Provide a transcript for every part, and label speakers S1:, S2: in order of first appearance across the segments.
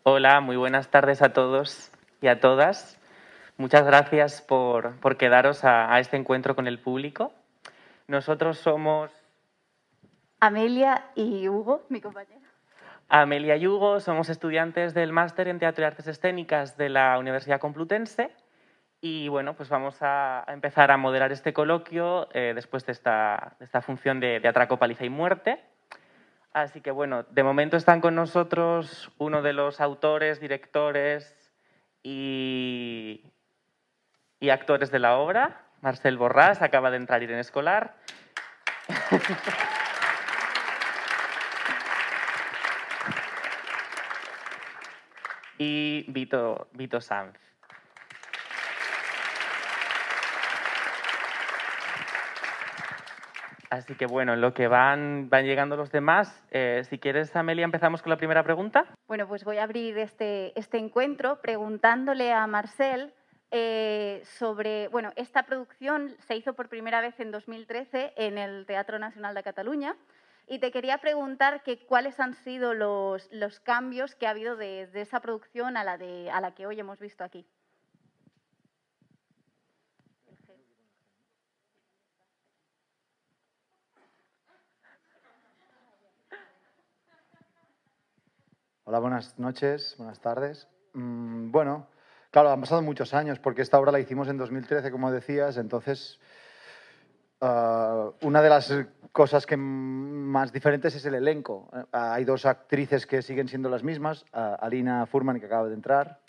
S1: Hola, muy buenas tardes a todos y a todas. Muchas gracias por quedaros a este encuentro con el público. Nosotros somos
S2: Amelia y Hugo, mi compañero.
S1: Amelia y Hugo, somos estudiantes del Máster en Teatro y Artes Escénicas de la Universidad Complutense y bueno, pues vamos a empezar a moderar este coloquio después de esta función de atraco, paliza y muerte. Así que bueno, de momento están con nosotros uno de los autores, directores y actores de la obra, Marcel Borràs, acaba de entrar Irene Escolar. Y Vito Sanz. Así que bueno, en lo que van llegando los demás, si quieres, Amelia, empezamos con la primera pregunta.
S2: Bueno, pues voy a abrir este encuentro preguntándole a Marcel sobre, bueno, esta producción se hizo por primera vez en 2013 en el Teatro Nacional de Cataluña y te quería preguntar cuáles han sido los cambios que ha habido desde esa producción a la que hoy hemos visto aquí.
S3: Hola, buenas noches, buenas tardes. Bueno, claro, han pasado muchos años porque esta obra la hicimos en 2013, como decías, entonces una de las cosas que más diferentes es el elenco. Hay dos actrices que siguen siendo las mismas, Alina Furman, que acaba de entrar.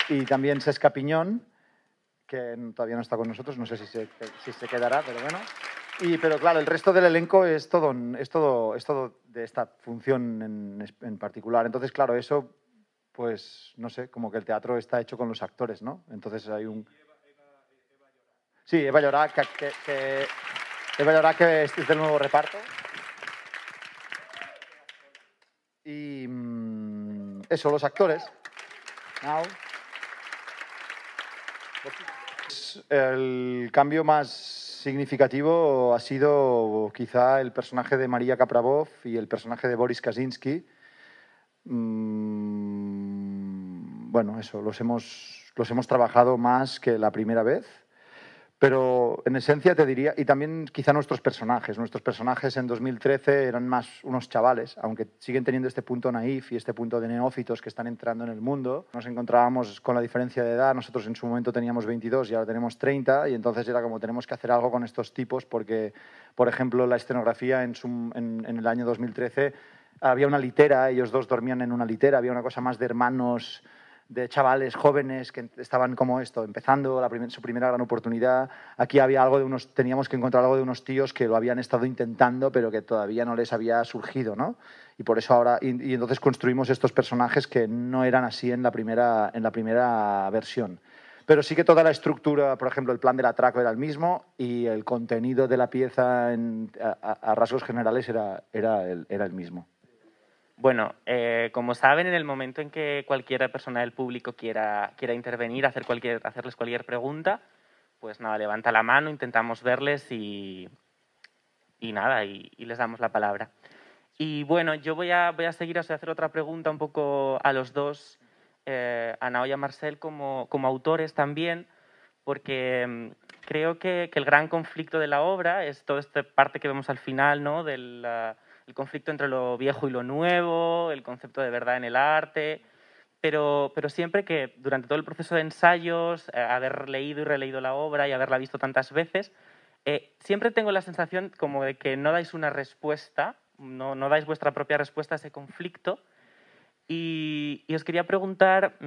S3: Y también Sesca Piñón, que todavía no está con nosotros, no sé si se quedará, pero bueno. Pero claro, el resto del elenco es todo de esta función en particular. Entonces, claro, eso, pues, no sé, como que el teatro está hecho con los actores, ¿no? Entonces hay un... Sí, Eva Llorach, Eva Llorach, que es del nuevo reparto. Y eso, los actores. Now. El cambio más significativo ha sido quizá el personaje de María Kaprabov y el personaje de Boris Kaczynski. Bueno, eso, los hemos trabajado más que la primera vez, pero en esencia te diría, y también quizá nuestros personajes en 2013 eran más unos chavales, aunque siguen teniendo este punto naif y este punto de neófitos que están entrando en el mundo. Nos encontrábamos con la diferencia de edad, nosotros en su momento teníamos 22 y ahora tenemos 30, y entonces era como tenemos que hacer algo con estos tipos porque, por ejemplo, la escenografía en el año 2013 había una litera, ellos dos dormían en una litera, había una cosa más de hermanos, de chavales jóvenes que estaban como esto, empezando su primera gran oportunidad. Aquí había teníamos que encontrar algo de unos tíos que lo habían estado intentando, pero que todavía no les había surgido, ¿no? Y por eso ahora, y entonces construimos estos personajes que no eran así en la primera versión. Pero sí que toda la estructura, por ejemplo, el plan del atraco era el mismo y el contenido de la pieza a rasgos generales era el mismo.
S1: Bueno, como saben, en el momento en que cualquier persona del público quiera intervenir, hacerles cualquier pregunta, pues nada, levanta la mano, intentamos verles y nada, y les damos la palabra. Y bueno, yo voy a seguir a hacer otra pregunta un poco a los dos, a Nao y a Marcel, como autores también, porque creo que el gran conflicto de la obra es toda esta parte que vemos al final, ¿no? El conflicto entre lo viejo y lo nuevo, el concepto de verdad en el arte, pero siempre que durante todo el proceso de ensayos, haber leído y releído la obra y haberla visto tantas veces, siempre tengo la sensación como de que no dais una respuesta, no dais vuestra propia respuesta a ese conflicto. Y os quería preguntar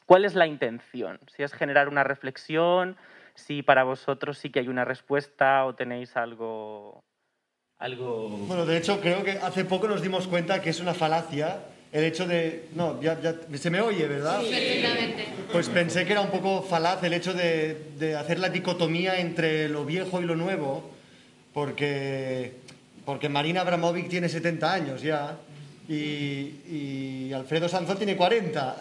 S1: cuál es la intención, si es generar una reflexión, si para vosotros sí que hay una respuesta o tenéis algo...
S4: Bueno, de hecho, creo que hace poco nos dimos cuenta que es una falacia el hecho de... No, ya se me oye, ¿verdad?
S5: Sí, perfectamente.
S4: Pues pensé que era un poco falaz el hecho de hacer la dicotomía entre lo viejo y lo nuevo, porque Marina Abramovic tiene 70 años ya y Alfredo Sanzó tiene 40.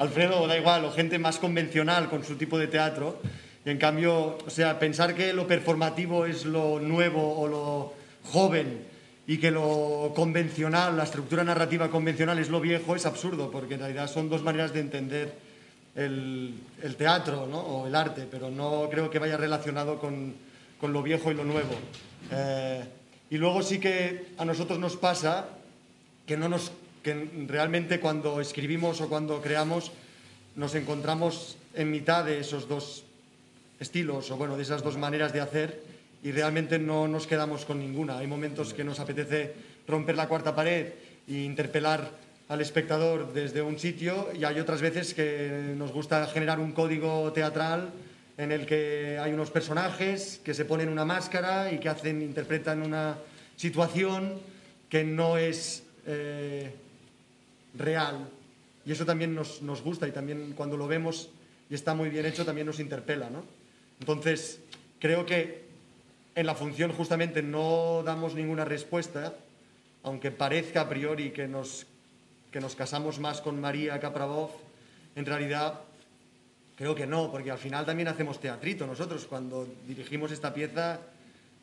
S4: Alfredo, da igual, o gente más convencional con su tipo de teatro. Y en cambio, o sea, pensar que lo performativo es lo nuevo o joven y que lo convencional, la estructura narrativa convencional es lo viejo, es absurdo, porque en realidad son dos maneras de entender el teatro, ¿no? O el arte, pero no creo que vaya relacionado con lo viejo y lo nuevo. Y luego sí que a nosotros nos pasa que realmente cuando escribimos o cuando creamos nos encontramos en mitad de esos dos estilos, o bueno, de esas dos maneras de hacer, y realmente no nos quedamos con ninguna. Hay momentos que nos apetece romper la cuarta pared e interpelar al espectador desde un sitio, y hay otras veces que nos gusta generar un código teatral en el que hay unos personajes que se ponen una máscara y que interpretan una situación que no es real. Y eso también nos gusta, y también cuando lo vemos y está muy bien hecho también nos interpela, ¿no? Entonces, creo que en la función justamente no damos ninguna respuesta, aunque parezca a priori que nos casamos más con María Kaprabov, en realidad creo que no, porque al final también hacemos teatrito. Nosotros cuando dirigimos esta pieza,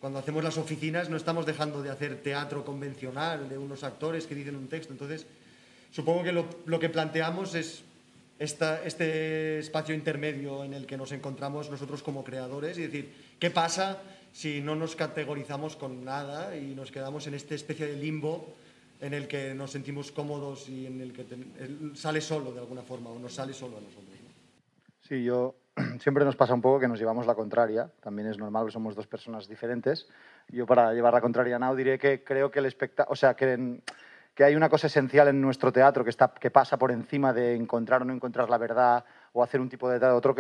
S4: cuando hacemos las oficinas, no estamos dejando de hacer teatro convencional de unos actores que dicen un texto. Entonces, supongo que lo que planteamos es este espacio intermedio en el que nos encontramos nosotros como creadores, y decir, ¿qué pasa si no nos categorizamos con nada y nos quedamos en esta especie de limbo en el que nos sentimos cómodos y en el que sale solo de alguna forma, o nos sale solo a nosotros, ¿no?
S3: Sí, siempre nos pasa un poco que nos llevamos la contraria. También es normal, somos dos personas diferentes. Yo, para llevar la contraria a Nau, diré que creo que que hay una cosa esencial en nuestro teatro que pasa por encima de encontrar o no encontrar la verdad, o hacer un tipo de teatro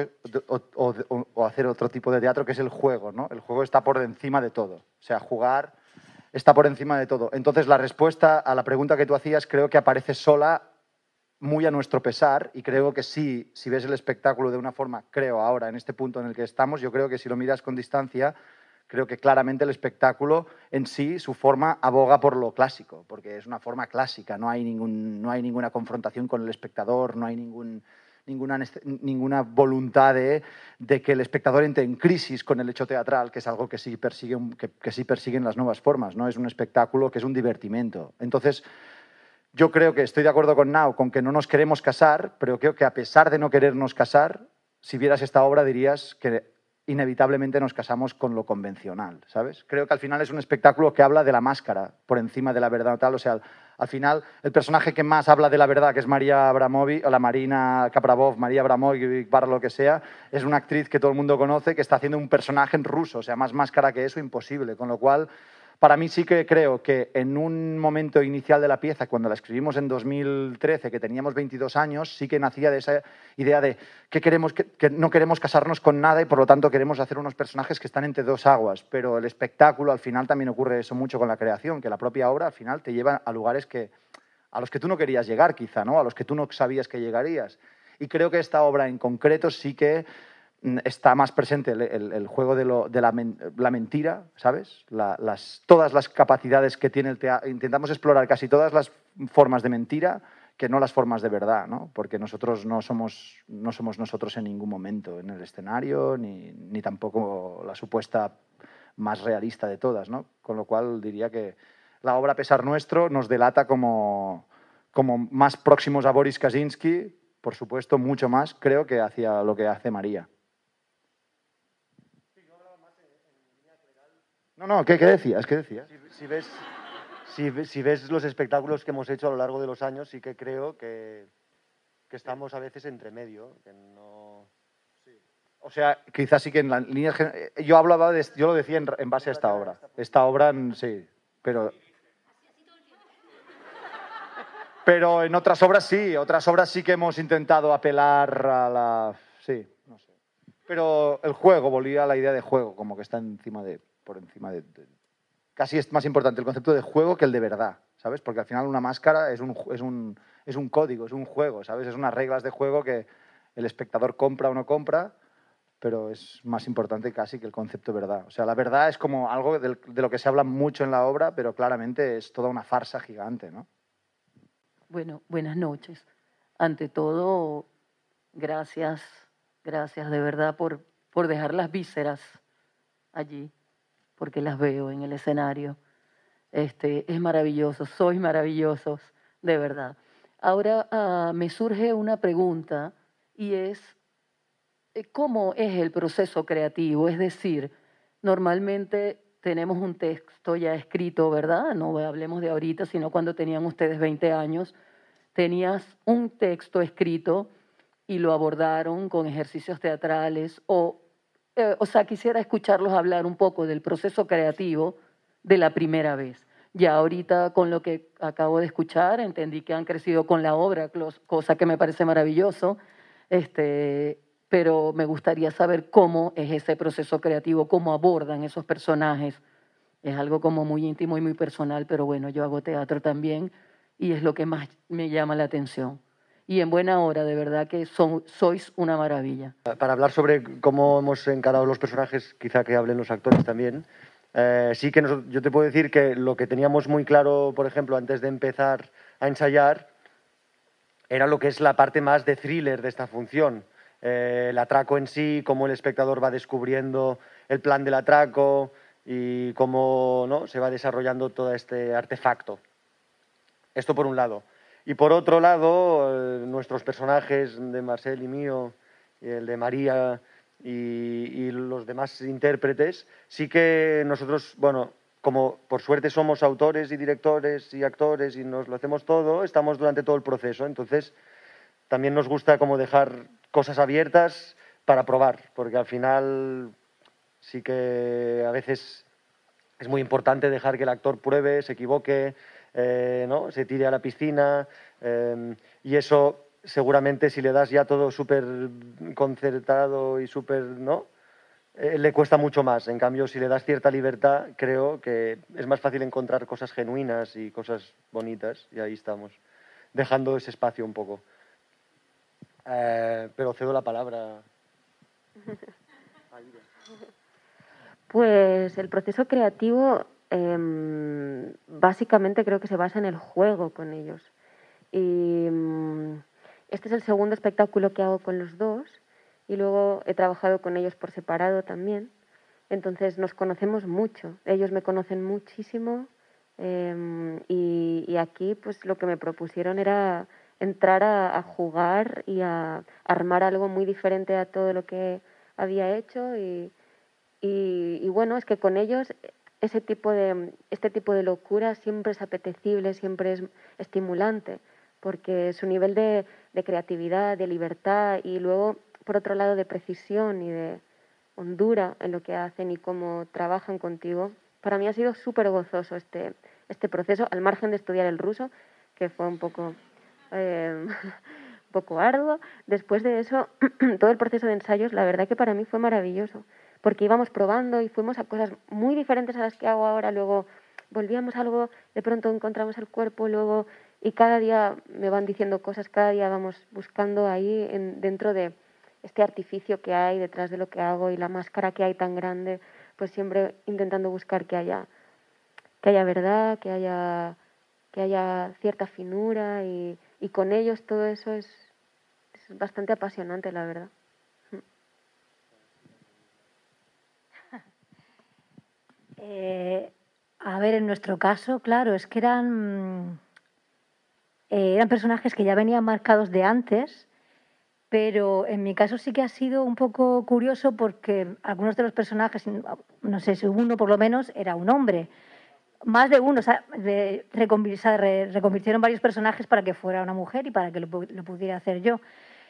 S3: o hacer otro tipo de teatro, que es el juego, ¿no? El juego está por encima de todo. O sea, jugar está por encima de todo. Entonces, la respuesta a la pregunta que tú hacías creo que aparece sola, muy a nuestro pesar, y creo que si ves el espectáculo de una forma, creo ahora, en este punto en el que estamos, yo creo que si lo miras con distancia, creo que claramente el espectáculo en sí, su forma, aboga por lo clásico, porque es una forma clásica, no hay ninguna confrontación con el espectador, no hay ninguna voluntad de que el espectador entre en crisis con el hecho teatral, que es algo que sí persiguen las nuevas formas, ¿no? Es un espectáculo que es un divertimento. Entonces, yo creo que estoy de acuerdo con Nau, con que no nos queremos casar, pero creo que a pesar de no querernos casar, si vieras esta obra dirías que inevitablemente nos casamos con lo convencional, ¿sabes? Creo que al final es un espectáculo que habla de la máscara por encima de la verdad tal. O sea, al final el personaje que más habla de la verdad, que es María Abramovic, o la Marina Kaprabov, María Abramovic, para lo que sea, es una actriz que todo el mundo conoce, que está haciendo un personaje en ruso. O sea, más máscara que eso, imposible. Con lo cual, para mí sí que creo que en un momento inicial de la pieza, cuando la escribimos en 2013, que teníamos 22 años, sí que nacía de esa idea de que no queremos casarnos con nada, y por lo tanto queremos hacer unos personajes que están entre dos aguas. Pero el espectáculo, al final, también ocurre eso mucho con la creación, que la propia obra al final te lleva a lugares a los que tú no querías llegar, quizá, ¿no? A los que tú no sabías que llegarías. Y creo que esta obra en concreto sí que está más presente el juego de la mentira, ¿sabes? Todas las capacidades que tiene el teatro. Intentamos explorar casi todas las formas de mentira, que no las formas de verdad, ¿no? Porque nosotros no somos nosotros en ningún momento en el escenario, ni tampoco la supuesta más realista de todas, ¿no? Con lo cual diría que la obra, a pesar nuestro, nos delata como más próximos a Boris Kaczynski, por supuesto, mucho más, creo, que hacia lo que hace María. No, ¿qué decías? ¿Qué decías?
S5: Si ves los espectáculos que hemos hecho a lo largo de los años, sí que creo que estamos a veces entre medio, que no...
S3: O sea, quizás sí que en la línea... Yo lo decía en base a esta obra. Esta obra, sí, pero en otras obras sí que hemos intentado apelar a la... Sí, no sé. Pero el juego, volvía a la idea de juego, como que está por encima de... Casi es más importante el concepto de juego que el de verdad, ¿sabes? Porque al final una máscara es un código, es un juego, ¿sabes? Es unas reglas de juego que el espectador compra o no compra, pero es más importante casi que el concepto de verdad. O sea, la verdad es como algo de lo que se habla mucho en la obra, pero claramente es toda una farsa gigante, ¿no?
S6: Bueno, buenas noches. Ante todo, gracias de verdad por dejar las vísceras allí, porque las veo en el escenario. Es maravilloso, sois maravillosos, de verdad. Ahora me surge una pregunta y es, ¿cómo es el proceso creativo? Es decir, normalmente tenemos un texto ya escrito, ¿verdad? No hablemos de ahorita, sino cuando tenían ustedes 20 años, tenías un texto escrito y lo abordaron con ejercicios teatrales o sea, quisiera escucharlos hablar un poco del proceso creativo de la primera vez. Ya ahorita con lo que acabo de escuchar entendí que han crecido con la obra, cosa que me parece maravilloso, pero me gustaría saber cómo es ese proceso creativo, cómo abordan esos personajes. Es algo como muy íntimo y muy personal, pero bueno, yo hago teatro también y es lo que más me llama la atención. Y en buena hora, de verdad que sois una maravilla.
S5: Para hablar sobre cómo hemos encarado los personajes, quizá que hablen los actores también, sí que yo te puedo decir que lo que teníamos muy claro, por ejemplo, antes de empezar a ensayar, era lo que es la parte más de thriller de esta función. El atraco en sí, cómo el espectador va descubriendo el plan del atraco y cómo, ¿no?, se va desarrollando todo este artefacto. Esto por un lado. Y por otro lado, nuestros personajes de Marcel y mío, y el de María y los demás intérpretes, sí que nosotros, bueno, como por suerte somos autores y directores y actores y nos lo hacemos todo, estamos durante todo el proceso. Entonces, también nos gusta como dejar cosas abiertas para probar, porque al final sí que a veces es muy importante dejar que el actor pruebe, se equivoque, ¿no?, se tire a la piscina, y eso seguramente si le das ya todo súper concertado y súper, ¿no?, le cuesta mucho más. En cambio, si le das cierta libertad, creo que es más fácil encontrar cosas genuinas y cosas bonitas, y ahí estamos, dejando ese espacio un poco. Pero cedo la palabra.
S7: Pues el proceso creativo básicamente creo que se basa en el juego con ellos. Y este es el segundo espectáculo que hago con los dos y luego he trabajado con ellos por separado también. Entonces nos conocemos mucho, ellos me conocen muchísimo y aquí pues lo que me propusieron era entrar a jugar y a armar algo muy diferente a todo lo que había hecho y bueno, es que con ellos este tipo de locura siempre es apetecible, siempre es estimulante, porque su nivel de creatividad, de libertad y luego, por otro lado, de precisión y de hondura en lo que hacen y cómo trabajan contigo, para mí ha sido súper gozoso este proceso, al margen de estudiar el ruso, que fue un poco arduo. Después de eso, todo el proceso de ensayos, la verdad que para mí fue maravilloso, porque íbamos probando y fuimos a cosas muy diferentes a las que hago ahora, luego volvíamos a algo, de pronto encontramos el cuerpo, luego, y cada día me van diciendo cosas, cada día vamos buscando ahí dentro de este artificio que hay detrás de lo que hago y la máscara que hay tan grande, pues siempre intentando buscar que haya verdad, que haya cierta finura y con ellos todo eso es bastante apasionante, la verdad.
S8: A ver, en nuestro caso, claro, es que eran personajes que ya venían marcados de antes, pero en mi caso sí que ha sido un poco curioso porque algunos de los personajes, no sé si uno por lo menos, era un hombre. Más de uno, o sea, reconvirtieron varios personajes para que fuera una mujer y para que lo pudiera hacer yo.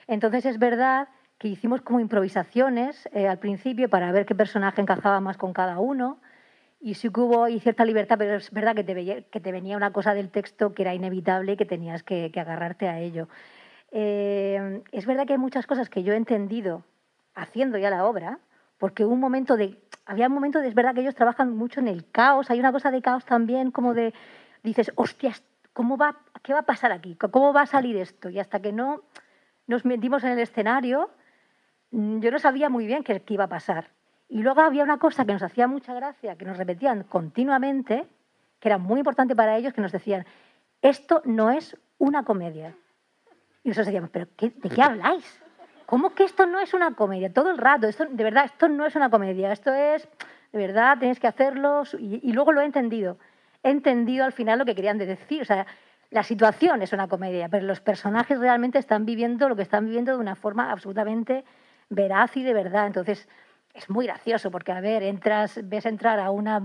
S8: Entonces es verdad que hicimos como improvisaciones al principio para ver qué personaje encajaba más con cada uno. Y sí que hubo cierta libertad, pero es verdad que te venía una cosa del texto que era inevitable y que tenías que agarrarte a ello. Es verdad que hay muchas cosas que yo he entendido haciendo ya la obra, porque había un momento es verdad que ellos trabajan mucho en el caos, hay una cosa de caos también, como de, dices, hostias, ¿qué va a pasar aquí? ¿Cómo va a salir esto? Y hasta que no nos metimos en el escenario, yo no sabía muy bien qué iba a pasar. Y luego había una cosa que nos hacía mucha gracia, que nos repetían continuamente, que era muy importante para ellos, que nos decían, esto no es una comedia. Y nosotros decíamos, ¿pero de qué habláis? ¿Cómo que esto no es una comedia? Todo el rato, de verdad, esto no es una comedia, esto es, de verdad, tenéis que hacerlo, y luego lo he entendido. he entendido al final lo que querían decir. O sea, la situación es una comedia, pero los personajes realmente están viviendo lo que están viviendo de una forma absolutamente veraz y de verdad. Entonces, es muy gracioso porque, a ver, ves entrar a una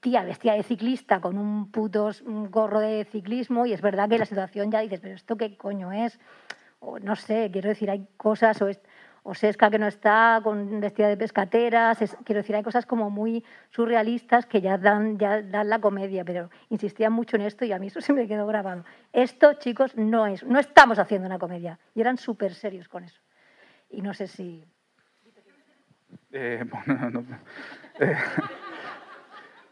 S8: tía vestida de ciclista con un puto gorro de ciclismo y es verdad que la situación ya dices, pero ¿esto qué coño es? O no sé, quiero decir, hay cosas, o Sesca que no está con vestida de pescateras, quiero decir, hay cosas como muy surrealistas que ya dan la comedia, pero insistían mucho en esto y a mí eso se me quedó grabado. Esto, chicos, no estamos haciendo una comedia. Y eran súper serios con eso. Y no sé si...
S9: Bueno, no.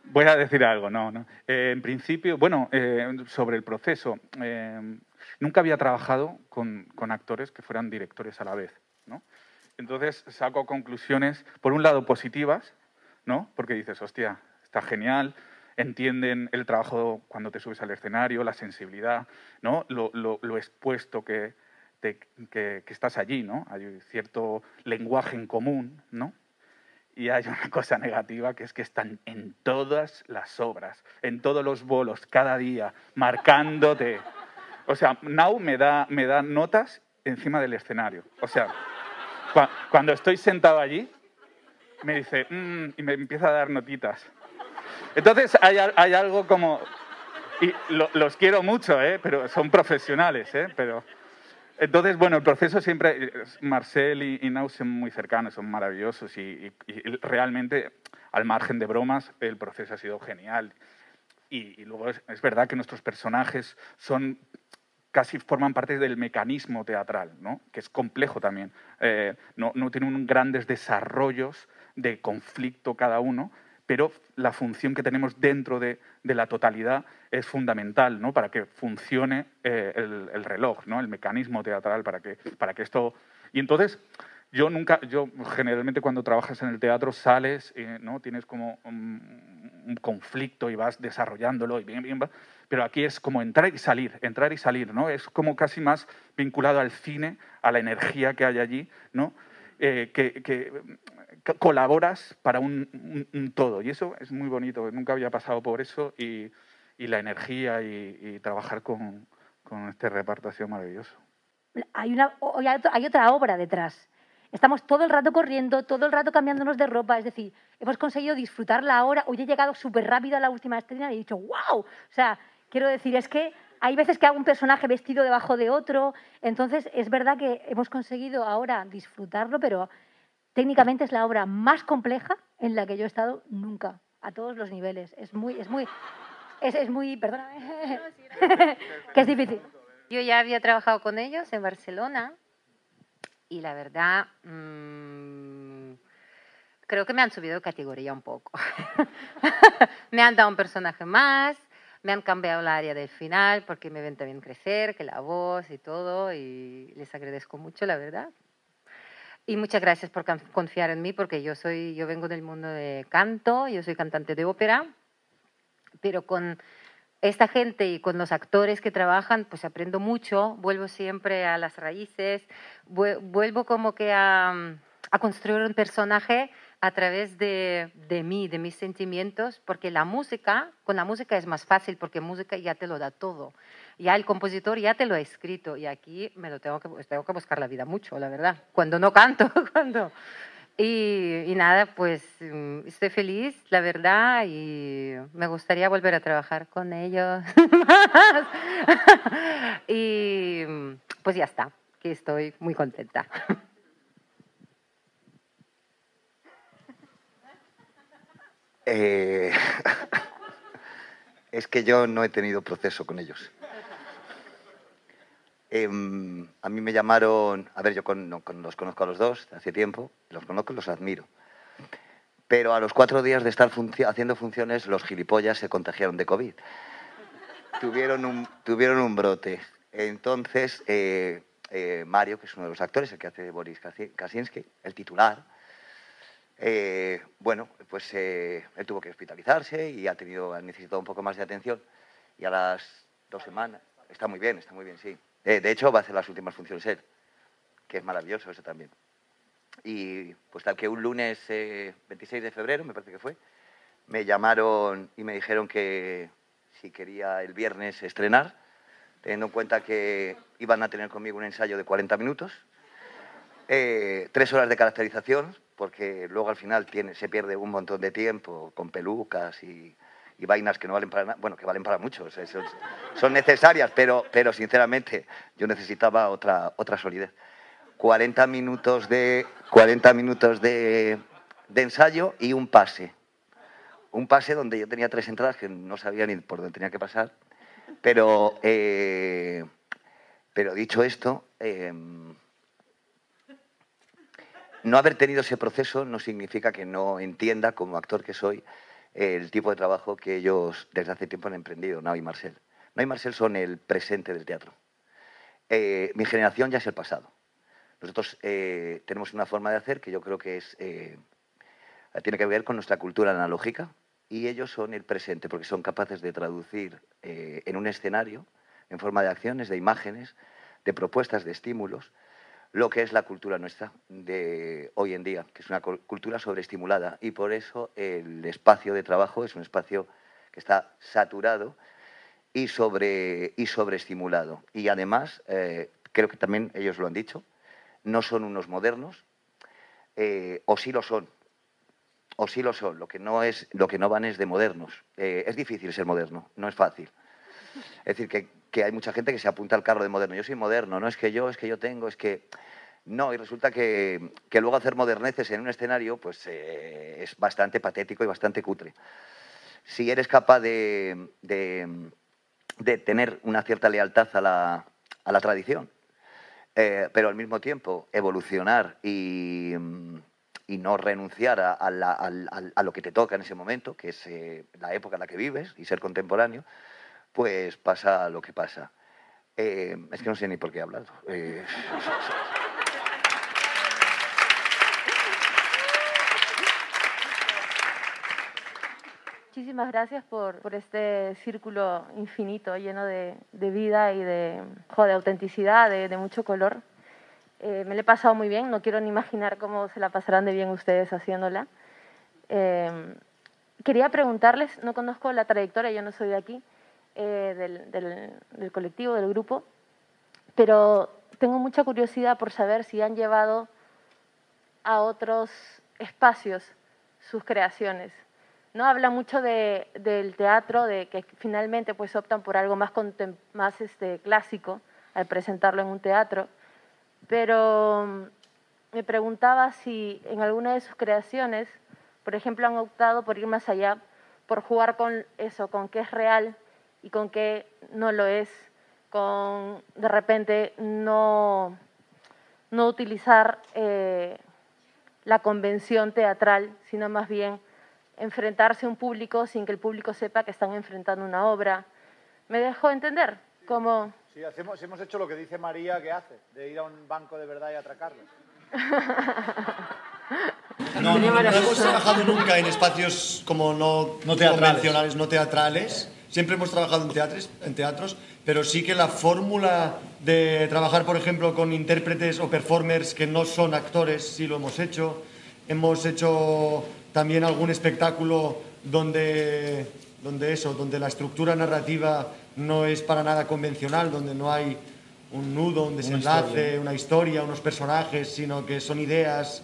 S9: Voy a decir algo, no. En principio, bueno, sobre el proceso, nunca había trabajado con actores que fueran directores a la vez, ¿no? Entonces saco conclusiones, por un lado, positivas, ¿no? Porque dices, hostia, está genial, entienden el trabajo cuando te subes al escenario, la sensibilidad, ¿no? Lo expuesto que estás allí, ¿no? Hay cierto lenguaje en común, ¿no? Y hay una cosa negativa, que es que están en todas las obras, en todos los bolos, cada día, marcándote. O sea, Nau me da notas encima del escenario. O sea, cuando estoy sentado allí, me dice, y me empieza a dar notitas. Entonces, hay algo como... Y los quiero mucho, pero son profesionales, pero... Entonces, bueno, el proceso siempre, Marcel y Nau son muy cercanos, son maravillosos y realmente, al margen de bromas, el proceso ha sido genial. Y luego es verdad que nuestros personajes casi forman parte del mecanismo teatral, ¿no? Que es complejo también. No tienen grandes desarrollos de conflicto cada uno, pero la función que tenemos dentro de la totalidad es fundamental, ¿no? Para que funcione el reloj, ¿no? El mecanismo teatral para que esto... Y entonces, yo generalmente cuando trabajas en el teatro sales, ¿no? Tienes como un conflicto y vas desarrollándolo y bien, pero aquí es como entrar y salir, ¿no? Es como casi más vinculado al cine, a la energía que hay allí, ¿no? Que colaboras para un todo. Y eso es muy bonito. Nunca había pasado por eso y la energía y trabajar con este reparto ha sido maravilloso.
S8: Hay otra obra detrás. Estamos todo el rato corriendo, todo el rato cambiándonos de ropa. Es decir, hemos conseguido disfrutar la hora. Hoy he llegado súper rápido a la última escena y he dicho, ¡wow! O sea, quiero decir, es que hay veces que hago un personaje vestido debajo de otro. Entonces, es verdad que hemos conseguido ahora disfrutarlo, pero técnicamente es la obra más compleja en la que yo he estado nunca, a todos los niveles. Es muy, perdóname, que es difícil.
S10: Yo ya había trabajado con ellos en Barcelona y la verdad creo que me han subido de categoría un poco. Me han dado un personaje más, me han cambiado el área del final porque me ven también crecer, que la voz y todo, y les agradezco mucho, la verdad. Y muchas gracias por confiar en mí, porque yo vengo del mundo de canto, yo soy cantante de ópera, pero con esta gente y con los actores que trabajan, pues aprendo mucho, vuelvo siempre a las raíces, vuelvo como que a construir un personaje a través de mí, de mis sentimientos, porque con la música es más fácil, porque música ya te lo da todo. Ya el compositor ya te lo ha escrito y aquí tengo que buscar la vida mucho, la verdad, cuando no canto, Y nada, pues estoy feliz, la verdad, y me gustaría volver a trabajar con ellos más. Y pues ya está, que estoy muy contenta.
S11: Es que yo no he tenido proceso con ellos. A mí me llamaron, a ver, yo los conozco a los dos hace tiempo, los conozco y los admiro. Pero a los 4 días de estar haciendo funciones, los gilipollas se contagiaron de COVID. Tuvieron un brote. Entonces, Mario, que es uno de los actores, el que hace Boris Kaczynski, el titular, bueno, pues él tuvo que hospitalizarse y ha necesitado un poco más de atención. Y a las 2 semanas, está muy bien, sí. De hecho, va a hacer las últimas funciones él, que es maravilloso eso también. Y pues tal que un lunes 26 de febrero, me parece que fue, me llamaron y me dijeron que si quería el viernes estrenar, teniendo en cuenta que iban a tener conmigo un ensayo de 40 minutos, 3 horas de caracterización, porque luego al final se pierde un montón de tiempo con pelucas y vainas que no valen para nada, bueno, que valen para muchos, son necesarias, pero sinceramente yo necesitaba otra solidez. 40 minutos de ensayo y un pase donde yo tenía 3 entradas que no sabía ni por dónde tenía que pasar, pero dicho esto, no haber tenido ese proceso no significa que no entienda, como actor que soy, el tipo de trabajo que ellos desde hace tiempo han emprendido, Nao y Marcel. Nao y Marcel son el presente del teatro. Mi generación ya es el pasado. Nosotros tenemos una forma de hacer que yo creo que tiene que ver con nuestra cultura analógica, y ellos son el presente porque son capaces de traducir en un escenario, en forma de acciones, de imágenes, de propuestas, de estímulos, lo que es la cultura nuestra de hoy en día, que es una cultura sobreestimulada, y por eso el espacio de trabajo es un espacio que está saturado y sobreestimulado. Y además, creo que también ellos lo han dicho, no son unos modernos, o sí lo son. Lo que no van es de modernos. Es difícil ser moderno, no es fácil. Es decir, que hay mucha gente que se apunta al carro de moderno. Yo soy moderno, no es que yo tengo, es que... No, y resulta que luego hacer moderneces en un escenario pues es bastante patético y bastante cutre. Si eres capaz de tener una cierta lealtad a la tradición, pero al mismo tiempo evolucionar y no renunciar a lo que te toca en ese momento, que es la época en la que vives, y ser contemporáneo, pues pasa lo que pasa. Es que no sé ni por qué he hablado.
S12: Muchísimas gracias por este círculo infinito, lleno de vida y de autenticidad, de mucho color. Me lo he pasado muy bien, no quiero ni imaginar cómo se la pasarán de bien ustedes haciéndola. Quería preguntarles, no conozco la trayectoria, yo no soy de aquí, del colectivo, del grupo, pero tengo mucha curiosidad por saber si han llevado a otros espacios sus creaciones. ¿No? Habla mucho del teatro, de que finalmente pues optan por algo más clásico al presentarlo en un teatro, pero me preguntaba si en alguna de sus creaciones, por ejemplo, han optado por ir más allá, por jugar con eso, con qué es real y con qué no lo es, con de repente no utilizar la convención teatral, sino más bien enfrentarse a un público sin que el público sepa que están enfrentando una obra. ¿Me dejo entender? Cómo...
S3: Sí, hemos hecho lo que dice María que hace, de ir a un banco de verdad y atracarlos.
S4: No hemos trabajado nunca en espacios como no convencionales, no teatrales. Siempre hemos trabajado en teatros, pero sí que la fórmula de trabajar, por ejemplo, con intérpretes o performers que no son actores, sí lo hemos hecho. Hemos hecho también algún espectáculo donde la estructura narrativa no es para nada convencional, donde no hay un nudo, un desenlace, una historia, unos personajes, sino que son ideas,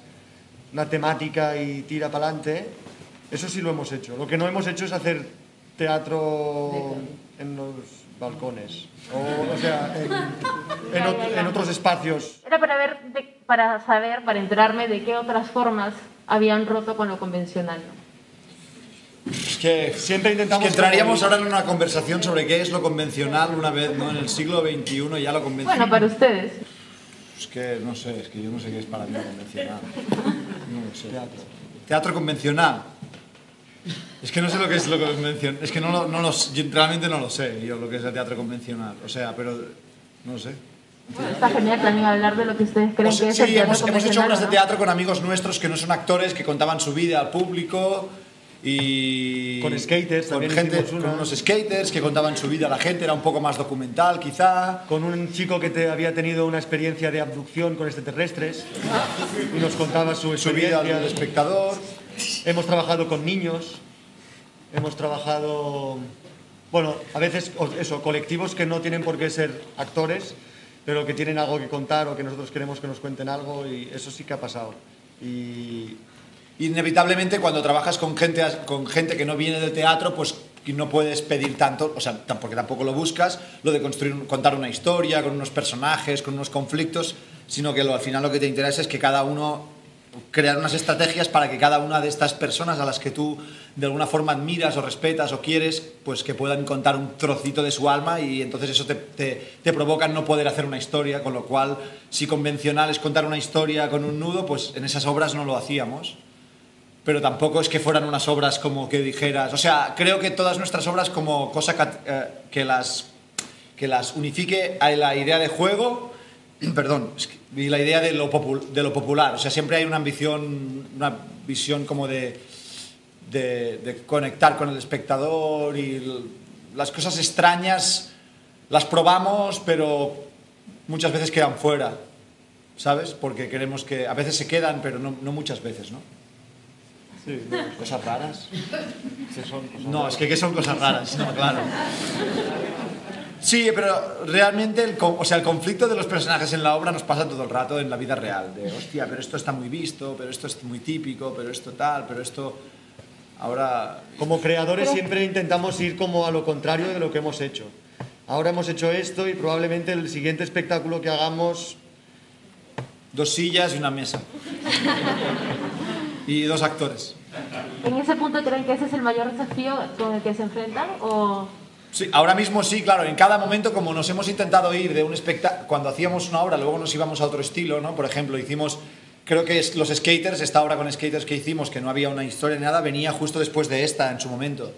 S4: una temática y tira para adelante. Eso sí lo hemos hecho. Lo que no hemos hecho es hacer teatro en los balcones, o sea, en otros espacios.
S12: Era para saber, para enterarme de qué otras formas habían roto con lo convencional.
S4: Es que siempre intentamos...
S13: Es que entraríamos ahora en una conversación sobre qué es lo convencional una vez, ¿no? En el siglo XXI ya lo convencional...
S12: Bueno, para ustedes.
S13: Es que no sé, es que yo no sé qué es para mí lo convencional. No lo sé. Teatro convencional. Es que no sé lo que es lo convencional. Es que yo realmente no lo sé, yo lo que es el teatro convencional. O sea, pero no lo sé.
S12: Bueno, está genial también hablar de lo que ustedes creen que es el teatro convencional.
S13: Hemos hecho obras de teatro con amigos nuestros que no son actores, que contaban su vida al público y...
S4: Con skaters,
S13: con gente, con unos skaters que contaban su vida a la gente, era un poco más documental quizá.
S4: Con un chico que había tenido una experiencia de abducción con extraterrestres y nos contaba su experiencia.
S13: Su vida al espectador.
S4: Hemos trabajado con niños. hemos trabajado, bueno, a veces eso, colectivos que no tienen por qué ser actores, pero que tienen algo que contar o que nosotros queremos que nos cuenten algo, y eso sí que ha pasado. Y
S13: inevitablemente cuando trabajas con gente que no viene del teatro, pues no puedes pedir tanto, o sea, porque tampoco lo buscas, lo de contar una historia con unos personajes, con unos conflictos, sino que al final lo que te interesa es que cada uno, crear unas estrategias para que cada una de estas personas a las que tú de alguna forma admiras o respetas o quieres, pues que puedan contar un trocito de su alma, y entonces eso te provoca no poder hacer una historia, con lo cual si convencional es contar una historia con un nudo, pues en esas obras no lo hacíamos. Pero tampoco es que fueran unas obras como que dijeras, o sea, creo que todas nuestras obras como cosa que las unifique a la idea de juego, perdón, y la idea de lo popular, o sea, siempre hay una ambición, una visión como de conectar con el espectador, y las cosas extrañas las probamos, pero muchas veces quedan fuera, ¿sabes? Porque queremos que, a veces se quedan, pero no muchas veces, ¿no?
S4: Sí, no, cosas raras.
S13: No, es que ¿qué son cosas raras? No, claro. Sí, pero realmente el conflicto de los personajes en la obra nos pasa todo el rato en la vida real. De, hostia, pero esto está muy visto, pero esto es muy típico, pero esto tal, pero esto... Ahora...
S4: Como creadores siempre intentamos ir como a lo contrario de lo que hemos hecho. Ahora hemos hecho esto y probablemente el siguiente espectáculo que hagamos...
S13: 2 sillas y una mesa. Y 2 actores.
S12: ¿En ese punto creen que ese es el mayor desafío con el que se enfrentan? ¿O...?
S13: Sí, ahora mismo sí, claro. En cada momento, como nos hemos intentado ir de un espectáculo, cuando hacíamos una obra, luego nos íbamos a otro estilo, ¿no? Por ejemplo, hicimos, creo que es Los Skaters, esta obra con skaters que hicimos, que no había una historia ni nada, venía justo después de esta en su momento.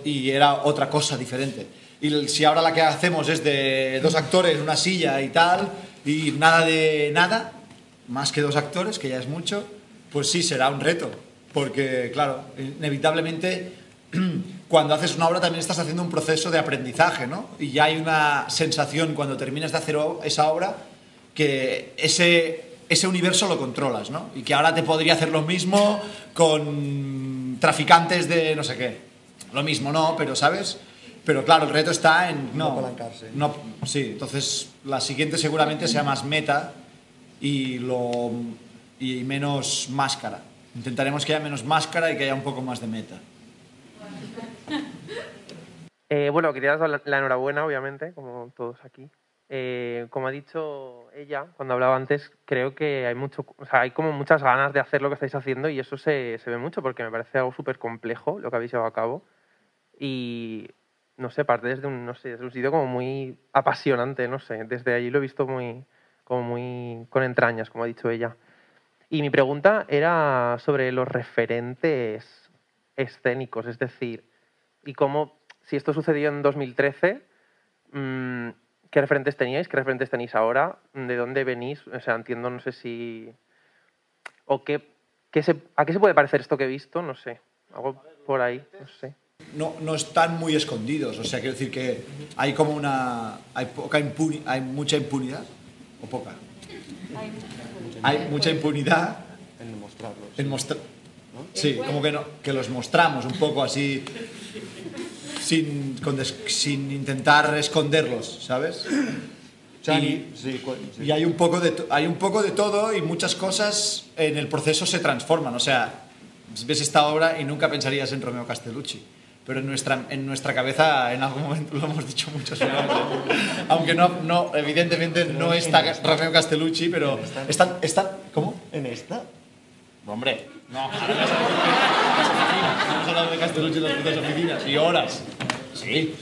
S13: Y era otra cosa diferente. Y si ahora la que hacemos es de 2 actores, una silla y tal, y nada de nada, más que 2 actores, que ya es mucho, pues sí, será un reto. Porque, claro, inevitablemente, cuando haces una obra también estás haciendo un proceso de aprendizaje, ¿no? Y ya hay una sensación cuando terminas de hacer esa obra que ese universo lo controlas, ¿no? Y que ahora te podría hacer lo mismo con traficantes de no sé qué. Lo mismo, no, pero ¿sabes? Pero claro, el reto está en...
S4: No apalancarse.
S13: No, sí, entonces la siguiente seguramente sea más meta y menos máscara. Intentaremos que haya menos máscara y que haya un poco más de meta.
S14: Bueno, quería dar la enhorabuena, obviamente, como todos aquí. Como ha dicho ella cuando hablaba antes, creo que hay como muchas ganas de hacer lo que estáis haciendo, y eso se ve mucho, porque me parece algo súper complejo lo que habéis llevado a cabo. Y no sé, parte desde un sitio como muy apasionante, no sé. Desde allí lo he visto muy con entrañas, como ha dicho ella. Y mi pregunta era sobre los referentes escénicos, es decir, y cómo, si esto sucedió en 2013, ¿qué referentes teníais? ¿Qué referentes tenéis ahora? ¿De dónde venís? O sea, entiendo, no sé si... ¿O ¿A qué se puede parecer esto que he visto? No sé, algo por ahí, no sé.
S13: No están muy escondidos, o sea, quiero decir que hay como hay mucha impunidad, o poca. Hay mucha impunidad
S4: en mostrarlos.
S13: ¿No? Sí, como que los mostramos un poco así, sin intentar esconderlos, ¿sabes? Y hay un poco de todo, y muchas cosas en el proceso se transforman. O sea, ves esta obra y nunca pensarías en Romeo Castellucci, pero en nuestra cabeza en algún momento lo hemos dicho muchas veces. Aunque no evidentemente no está Romeo Castellucci, pero están ¿cómo?
S4: ¿En esta?
S13: Hombre, no, ahora hemos hablado de Castellucci en las putas oficinas y horas. Sí,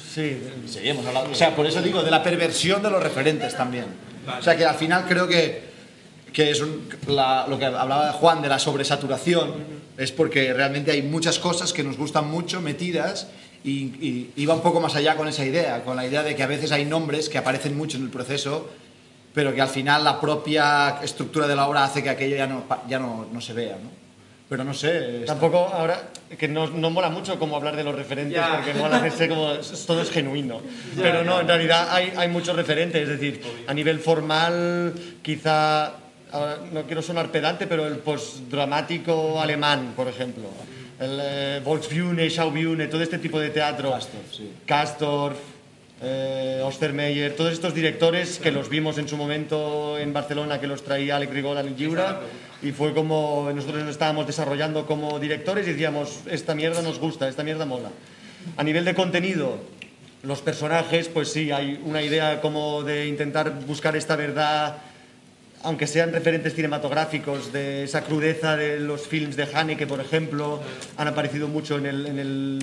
S13: hemos hablado. O sea, por eso digo, de la perversión de los referentes también. O sea, que al final creo que es lo que hablaba Juan de la sobresaturación, es porque realmente hay muchas cosas que nos gustan mucho metidas, y va un poco más allá con esa idea, con la idea de que a veces hay nombres que aparecen mucho en el proceso, pero que al final la propia estructura de la obra hace que aquello ya no se vea, ¿no? Pero no sé...
S4: Tampoco ahora, que no mola mucho como hablar de los referentes, porque mola hacerse como todo es genuino. Pero no, en realidad hay muchos referentes, es decir, a nivel formal, quizá, ahora no quiero sonar pedante, pero el postdramático alemán, por ejemplo. Volksbühne, Schaubühne, todo este tipo de teatro. Castorf, Ostermeyer, todos estos directores que los vimos en su momento en Barcelona, que los traía Alec Rigola en el Lliura, y fue como nosotros nos estábamos desarrollando como directores y decíamos, esta mierda nos gusta, esta mierda mola. A nivel de contenido, los personajes, pues sí, hay una idea como de intentar buscar esta verdad, aunque sean referentes cinematográficos, de esa crudeza de los films de Haneke, por ejemplo, han aparecido mucho en el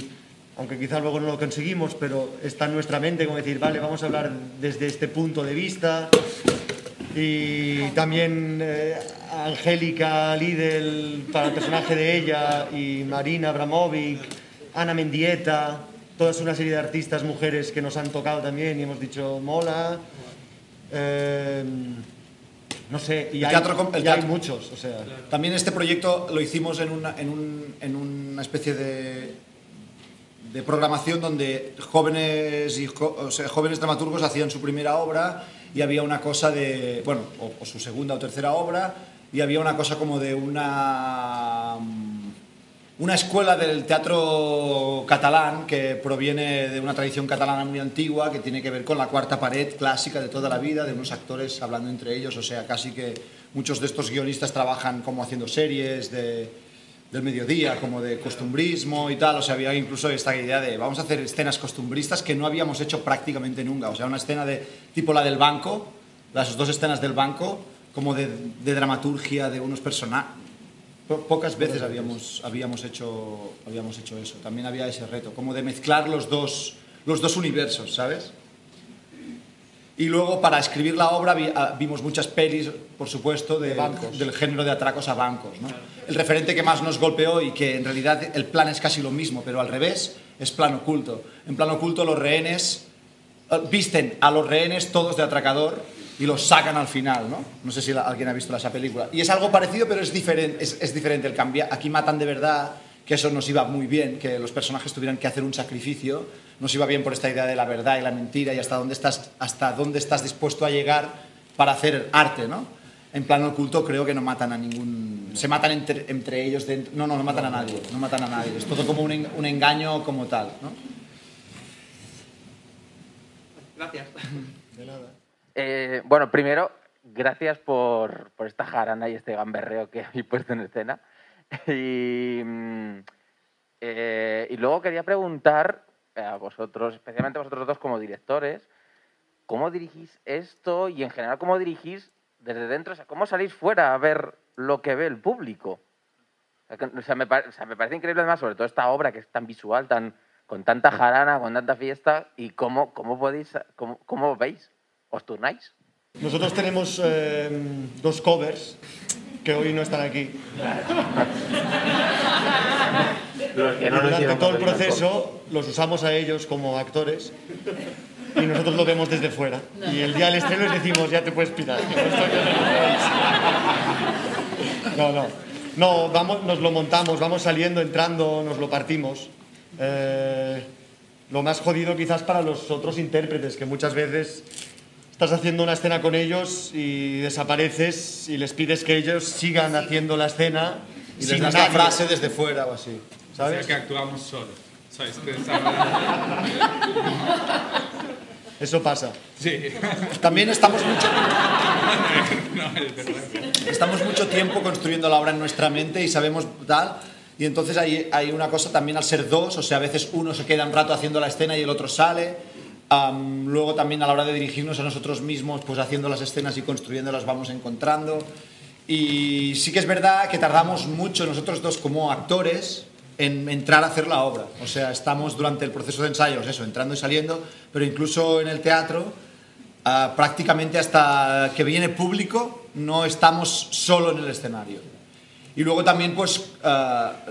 S4: aunque quizá luego no lo conseguimos, pero está en nuestra mente, como decir, vale, vamos a hablar desde este punto de vista. Y también Angélica Lidl, para el personaje de ella, y Marina Abramovic, Ana Mendieta, toda una serie de artistas mujeres que nos han tocado también y hemos dicho, mola. No sé, y hay muchos. O sea.
S13: También este proyecto lo hicimos en una especie de programación donde jóvenes dramaturgos hacían su primera obra y había una cosa de, bueno, o su segunda o tercera obra, y había una cosa como de una escuela del teatro catalán que proviene de una tradición catalana muy antigua que tiene que ver con la cuarta pared clásica de toda la vida, de unos actores hablando entre ellos, o sea, casi que muchos de estos guionistas trabajan como haciendo series del mediodía, como de costumbrismo y tal, o sea, había incluso esta idea de vamos a hacer escenas costumbristas que no habíamos hecho prácticamente nunca, o sea, una escena de tipo la del banco, las dos escenas del banco, como de dramaturgia de unos personajes. Pocas veces habíamos hecho eso, también había ese reto, como de mezclar los dos universos, ¿sabes? Y luego para escribir la obra vimos muchas pelis, por supuesto, del género de atracos a bancos, ¿no? El referente que más nos golpeó y que en realidad el plan es casi lo mismo, pero al revés, es Plan Oculto. En Plan Oculto los rehenes visten a los rehenes todos de atracador y los sacan al final, ¿no? No sé si alguien ha visto esa película. Y es algo parecido, pero es diferente el cambio. Aquí matan de verdad, que eso nos iba muy bien, que los personajes tuvieran que hacer un sacrificio, nos iba bien por esta idea de la verdad y la mentira y hasta dónde estás dispuesto a llegar para hacer arte, ¿no? En Plan Oculto creo que no matan a ningún... Se matan entre ellos dentro... No matan a nadie, no matan a nadie. Es todo como un engaño como tal, ¿no?
S14: Gracias.
S13: De nada.
S1: Bueno, primero, gracias por esta jarana y este gamberreo que habéis puesto en escena. Y luego quería preguntar a vosotros, especialmente a vosotros dos como directores, ¿cómo dirigís esto y en general cómo dirigís desde dentro? O sea, ¿cómo salís fuera a ver lo que ve el público? O sea, me parece increíble además, sobre todo esta obra que es tan visual, con tanta jarana, con tanta fiesta, y cómo veis, ¿os turnáis?
S4: Nosotros tenemos 2 covers que hoy no están aquí. Durante todo el proceso los usamos a ellos como actores y nosotros lo vemos desde fuera. Y el día del estreno les decimos, ya te puedes pirar. No, nos lo montamos, vamos saliendo, entrando, nos lo partimos. Lo más jodido quizás para los otros intérpretes, que muchas veces estás haciendo una escena con ellos y desapareces y les pides que ellos sigan haciendo la escena
S13: y les das la frase desde fuera o así,
S9: ¿sabes? O sea, que actuamos solos. ¿Sabes?
S4: Eso pasa.
S9: Sí.
S13: También estamos mucho tiempo construyendo la obra en nuestra mente y sabemos tal. Y entonces hay una cosa también al ser 2, o sea, a veces uno se queda un rato haciendo la escena y el otro sale. Luego también a la hora de dirigirnos a nosotros mismos, pues haciendo las escenas y construyéndolas vamos encontrando. Y sí que es verdad que tardamos mucho nosotros dos como actores en entrar a hacer la obra. O sea, estamos durante el proceso de ensayos, eso, entrando y saliendo, pero incluso en el teatro, prácticamente hasta que viene público, no estamos solo en el escenario. Y luego también pues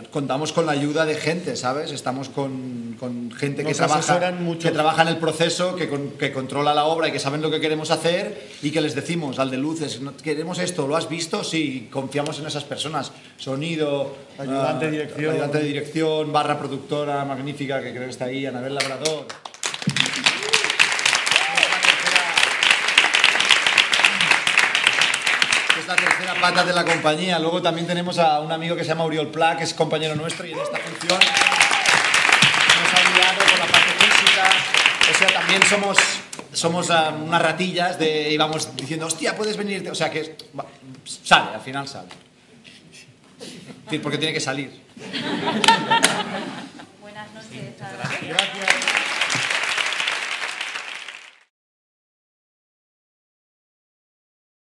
S13: contamos con la ayuda de gente, ¿sabes? Estamos con gente que trabaja en el proceso, que controla la obra y que saben lo que queremos hacer y que les decimos al de luces, queremos esto, ¿lo has visto? Sí, confiamos en esas personas. Sonido, ayudante de dirección, barra productora magnífica que creo que está ahí, Anabel Labrador. es la tercera pata de la compañía. Luego también tenemos a un amigo que se llama Oriol Pla, que es compañero nuestro y en esta función nos ha guiado por la parte física. O sea, también somos unas ratillas de íbamos diciendo, hostia, puedes venirte. O sea, que sale, al final sale. Porque tiene que salir.
S2: Buenas noches.
S13: Gracias.